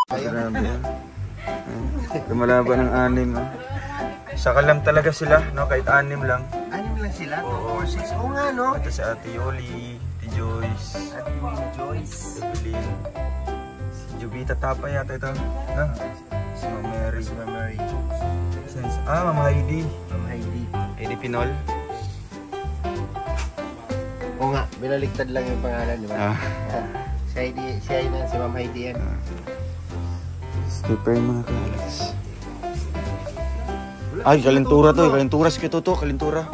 Grabe yan. Lumalaban ng 6. Sa Kalam talaga sila, no? Kahit 6 lang. 6 lang sila? 2, 4, 6. Oo nga, no? Ito si Ate Yoli, Ate Joyce. Ate Joyce. Evelyn. Si Jubita Tapa yata ito. No? Si Ma'am Mary. Si Ma'am Mary. Ma'am Heidi. Ma'am Heidi. Heidi Pinol. Oo nga, binaligtad lang yung pangalan, di ba? Si Ma'am Heidi yan. Skipper yung mga kalas. Ay, kalintura to. Kalintura si Kito to. Kalintura.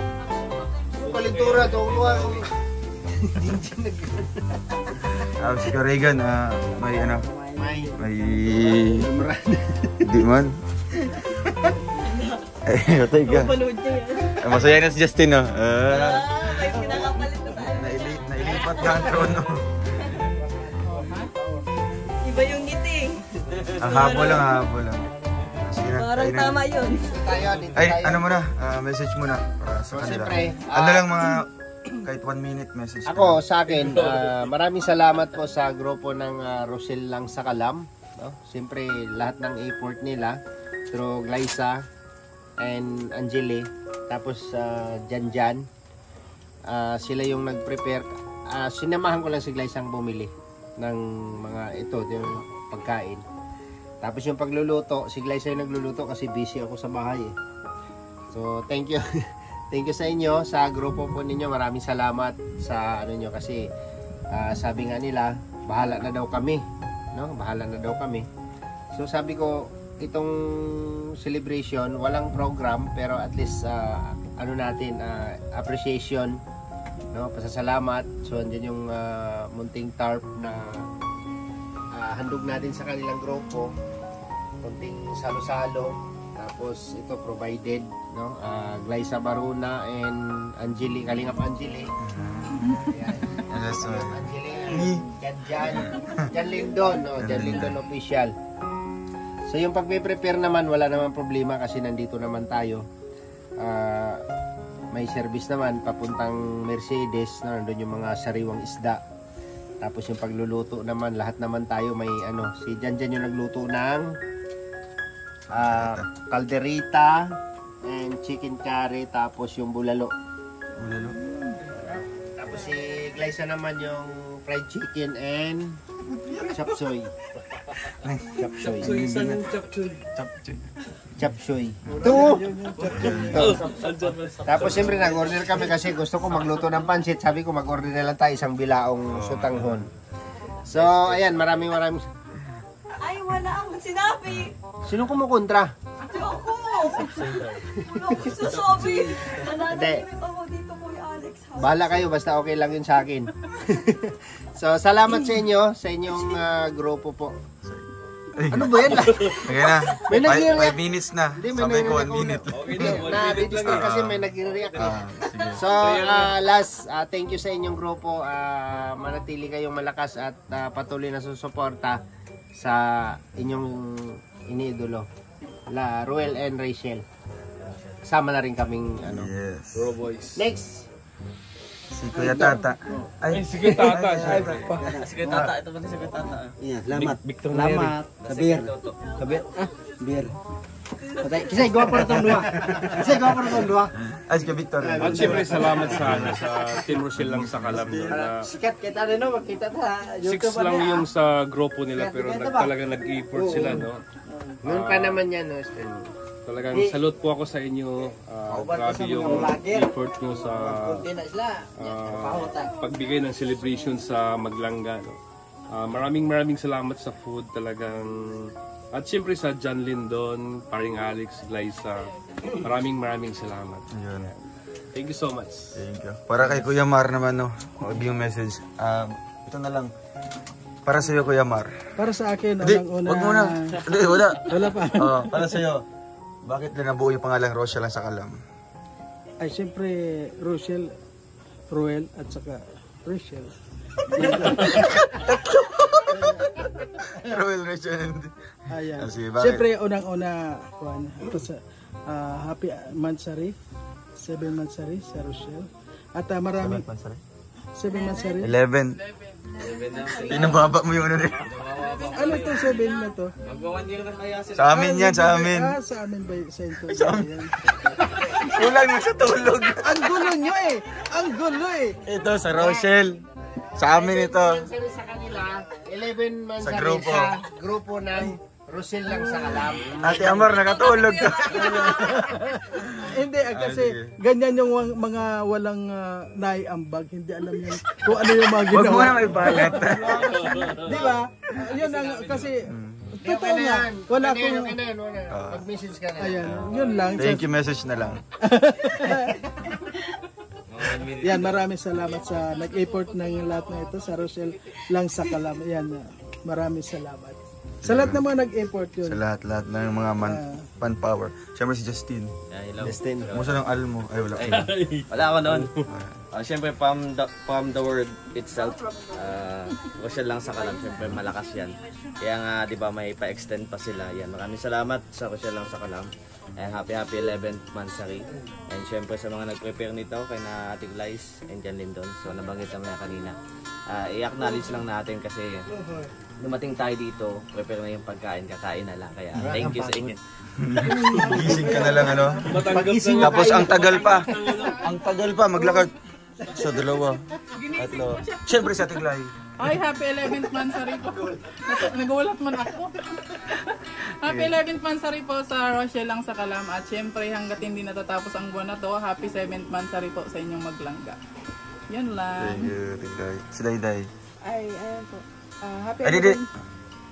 Kalintura to. Si Regan, may ano? May... Di man. Katay ka. Masaya na si Justin, no? May kinakapalit na sa ano. Nailipat na ang trono. Iba yung ngiti. Habo lang. Parang tama yun. Ay, ano muna? Message muna para sa kanila. Ano lang mga kahit 1 minute message. Ako sa akin, maraming salamat po sa grupo ng Rosel lang sa Kalam. No? Siyempre lahat ng effort nila through Glyza and Angeli, tapos Janjan, sila yung nag-prepare. Sinamahan ko lang si Glyza ang bumili ng mga yung pagkain. Tapos yung pagluluto, si Glyza yung nagluluto kasi busy ako sa bahay eh. So thank you. Thank you sa inyo, sa grupo po ninyo. Maraming salamat sa ano nyo kasi sabi nga nila, bahala na daw kami, no? Bahala na daw kami. So sabi ko, itong celebration, walang program pero at least ano natin, appreciation, no? Pasasalamat. So andyan yung munting tarp na handog natin sa kanilang grupo. Konting salo-salo. Tapos ito provided, no? Glyza Baruna and Angeli, Kalingap Angeli. Ayan. Angeli, Jan Lindon, no? Jan Lindon official. So yung pagpe-prepare naman wala naman problema kasi nandito naman tayo. May service naman papuntang Mercedes, no? Nandun yung mga sariwang isda. Tapos yung pagluluto naman, lahat naman tayo may ano, si Jan yung nagluto ng calderita and chicken curry, tapos yung bulalo. Tapos si Glyza naman yung fried chicken and chapsoy. Chapsoy. Tapos siyempre nag-order kami kasi gusto ko magluto ng pansit. Sabi ko mag-order na lang tayo isang bilaong sutanghon. So ayan, maraming Ay, wala akong sinabi. Sino kumukontra? Ako! Wala akong sasabi. Nananahimik ako dito, Kuya Alex. Bahala kayo, basta okay lang yun sa akin. So, salamat sa inyo, sa inyong grupo po. Ano ba yan? Okay na. May nag-react. 5 minutes na. Sabay ko 1 minute. Na-register kasi may nag-react. So, last, thank you sa inyong grupo. Manatili kayong malakas at patuloy na susuporta sa inyong iniidolo, Ruel and Rachel. Kasama na rin kaming ano, Pro Boys. Next, si Kuya Tata. Ay, si Kuya Tata. Si Kuya Tata, ito ba si Kuya Tata? Salamat. Salamat. Kabir. Bir. Kisay gawa pa itong dua. Ay, si Victor. At siyempre salamat sa Team Rosel lang sa Kalam. Sikat kita rin, no? Makita na. 6 lang yung sa grupo nila pero talagang nag-effort sila, no? Noon pa naman yan, no? Talagang salute po ako sa inyo. Grabe yung effort nyo sa pagbigay ng celebration sa Maglangga, no? Maraming salamat sa food talagang. At siyempre sa Jan Lindon, paring Alex, Glyza, maraming salamat. Ayun. Thank you so much. Thank you. Para kay Kuya Mar naman, no? Yung message. Ito na lang. Para sa iyo, Kuya Mar. Para sa akin, unang-una. Wag muna. Hindi, wala. Wala pa. Para sa iyo. Bakit na nabuo yung pangalang Rosel lang sa Kalam? Ay, siyempre, Rosel, Ruel, at saka Rachel. Ruel, Rachel. Ayan. Siyempre, unang-una, ito sa Happy Mansari, 7 Mansari sa Rosel. At maraming... 7 Mansari? 11. Pinababa mo yung ano rin. Ano to, 7 na to? Mag-1 year na kaya sila. Sa amin yan, sa amin. Sa amin ba sa ito? Kulang mo sa tulog. Ang gulo nyo eh. Ang gulo eh. Ito, sa Rochelle. Sa amin ito. Anniversary sa kanila, 11 months Sa sa grupo. grupo ng Rochelle lang sa Kalam. Ate Amor, nakatulog ka. Hindi, kasi ganyan yung mga walang naiambag. Hindi alam yan kung ano yung mga Huwag mo ginawa. na may balat. Di ba? Yun ang, kasi, totoo nga. Wala akong, Mag-message ka na. ayan, yun lang. Thank you message na lang. Yan, maraming salamat sa nag-effort ng lahat na ito sa Rochelle lang sa Kalam. Yan, maraming salamat. Sa lahat ng mga nag-effort yun. Sa lahat-lahat ng mga manpower. Siyempre si Justin. Justin. Kumusta ng almo? Ay, wala. Wala ako noon. Siyempre, from the word itself, Rochelle lang sa Kalam, siyempre malakas yan. Kaya nga, di ba, may pa-extend pa sila. Yan, maraming salamat sa Rochelle lang sa Kalam. And happy 11th Mansari. And siyempre sa mga nag-prepare nito, kay na Ate Glyce and Jan Lindon. So, nabanggit naman na kanina. I-acknowledge lang natin kasi dumating tayo dito, prepare na yung pagkain, kakain na lang. Kaya thank you sa inyo. Gising ka na lang, ano? Tapos ang tagal pa. Ang tagal pa, maglakad. Sa dalawa. Tatlo. Siyempre sa Tiglay. Ay, happy 11th Mansari po. Nagulat man ako. Happy 11th Mansari po sa Rochelle lang sa Kalam. At syempre, hanggat hindi natatapos ang buwan na to, happy 7th Mansari po sa inyong maglangga. Yan lang. Thank you, Tiglay. Si Dayday. Ay, ayan po. Happy Ay, di. 11th.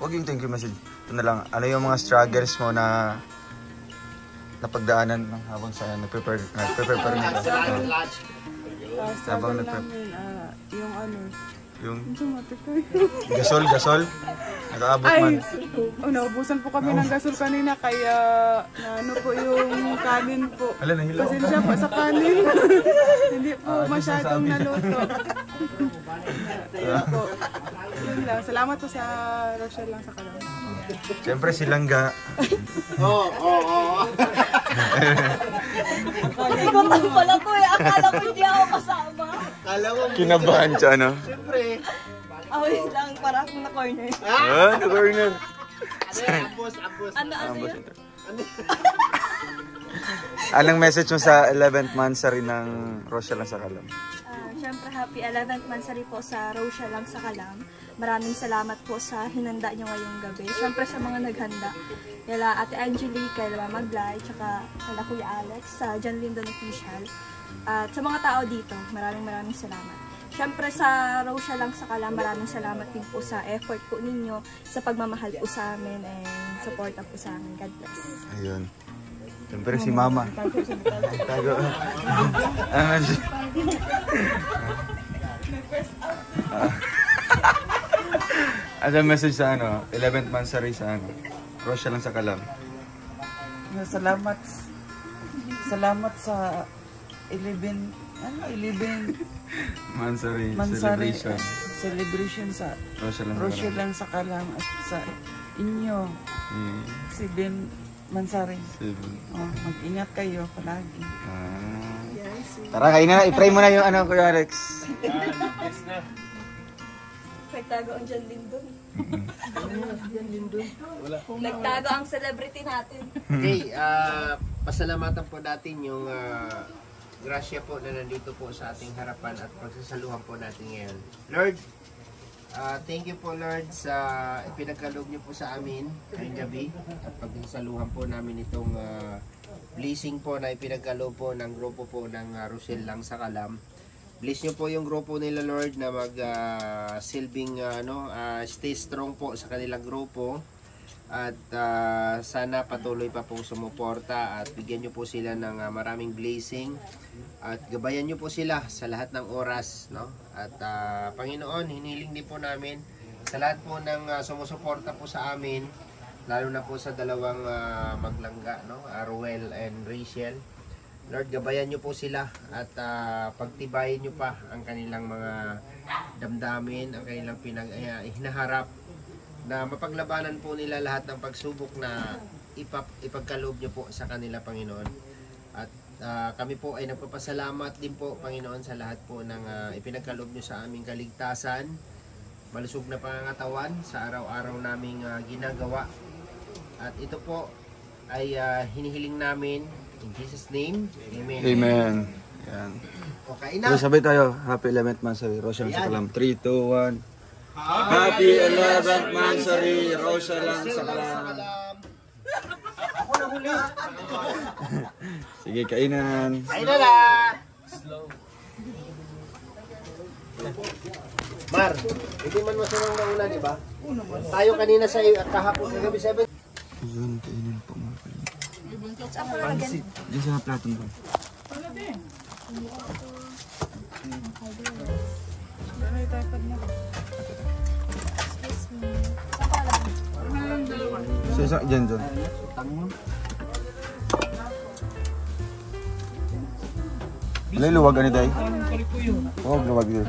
Huwag yung thank you message. Ito na lang. Ano yung mga struggles mo na napagdaanan habang sa nag-prepare pa rin ito? Habang Struggle nag-prep. namin, yung ano, Yung sumatik kayo. gasol. Nakaabot man. Naubusan po kami ng gasol kanina, kaya ano po yung kanin po. Ala, nahilaw. Pasensya po sa kanin. Hindi po masyadong naluto. Ayun po. Yun lang. Salamat po sa Rochelle lang sa Kalam. Siyempre si Langga. Ikutan pala ko eh. Akala ko hindi ako kasama. Kinabahan siya, ano? Awin lang, para akong na-corner. Ah, na-corner. Ano yun? Anong message mo sa 11th Mansari ng Rochelle lang sa Kalam? Siyempre, happy 11th Mansari po sa Rochelle lang sa Kalam. Maraming salamat po sa hinanda nyo ngayong gabi. Siyempre sa mga naghanda. Kaya Ate Angelique, kay Mama Glay, tsaka kay Kuya Alex, sa Jan Lindon Official. At sa mga tao dito, maraming salamat. Siyempre sa Rochelle lang sa Kalam, maraming salamat din po sa effort po ninyo, sa pagmamahal po sa amin, and support po sa amin. God bless. Ayun. Siyempre si Mama. Tago. Ano message sa ano? 11th Mansari sa ano? Rochelle lang sa Kalam. Salamat sa 11 Mansari Mansari celebration. celebration sa Rochelle lang sa Kalam at sa inyo. Si Ben Mansari. Mag-ingat kayo palagi. Tara, kain na. I-pray mo na yung ano, Kuya Alex. Nagtago ang Jan Lindon. Nagtago ang celebrity natin. Okay, pasalamatan po natin yung grasya po na nandito po sa ating harapan at pagsasaluhan po natin ngayon. Lord, thank you po Lord sa ipinagkaloob niyo po sa amin ngayong gabi at pagsasaluhan po namin itong blessing po na ipinagkaloob po ng grupo po ng Rochelle lang sa Kalam. Bless niyo po yung grupo nila Lord na mag silbing stay strong po sa kanilang grupo at sana patuloy pa pong sumuporta at bigyan niyo po sila ng maraming blessing at gabayan niyo po sila sa lahat ng oras, no? At Panginoon, hiniling din po namin sa lahat po ng sumusuporta po sa amin, lalo na po sa dalawang maglangga, no? Ruel and Rachel. Lord, gabayan niyo po sila at pagtibayin niyo pa ang kanilang mga damdamin, ang kanilang hinaharap na mapaglabanan po nila lahat ng pagsubok na ipagkaloob niyo po sa kanila, Panginoon. At kami po ay nagpapasalamat din po, Panginoon, sa lahat po ng ipinagkaloob niyo sa aming kaligtasan. malusog na pangangatawan sa araw-araw naming ginagawa. At ito po ay hinihiling namin in Jesus' name. Amen. Amen. Yan. Okay na. So, sabay tayo. Happy 11th Mansari, Rosia lang sa Kalam. 3, 2, 1. Happy 11th Mansari, Rosia lang sa Kalam. Ako na huli. Sige, kainan. Kainan na! Mar, hindi man masunong na una, di ba? Tayo kanina sa kahapon, kagabi 7. Yun, kainan po mga kalim. Ako lang again. Diyan sa platong ko. Excuse me. Ako lang. So, isa, dyan. Wala yung luwag, ano day? Oo, luwag yun.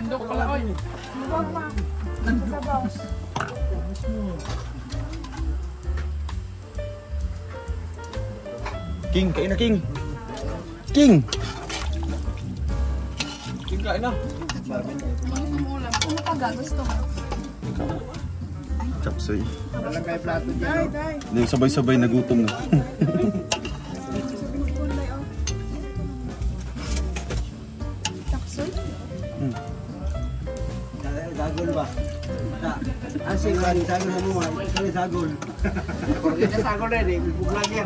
King, kain na King! King! King, kain na! Ano pa ga? Gusto mo? Chapsoy. Walang kayo plato dyan. Hindi, sabay-sabay nagutom na. Taksoy? Sagol ba? Asing ba? Sagol na mo. Sagol. Sagol rin eh. Vlogger.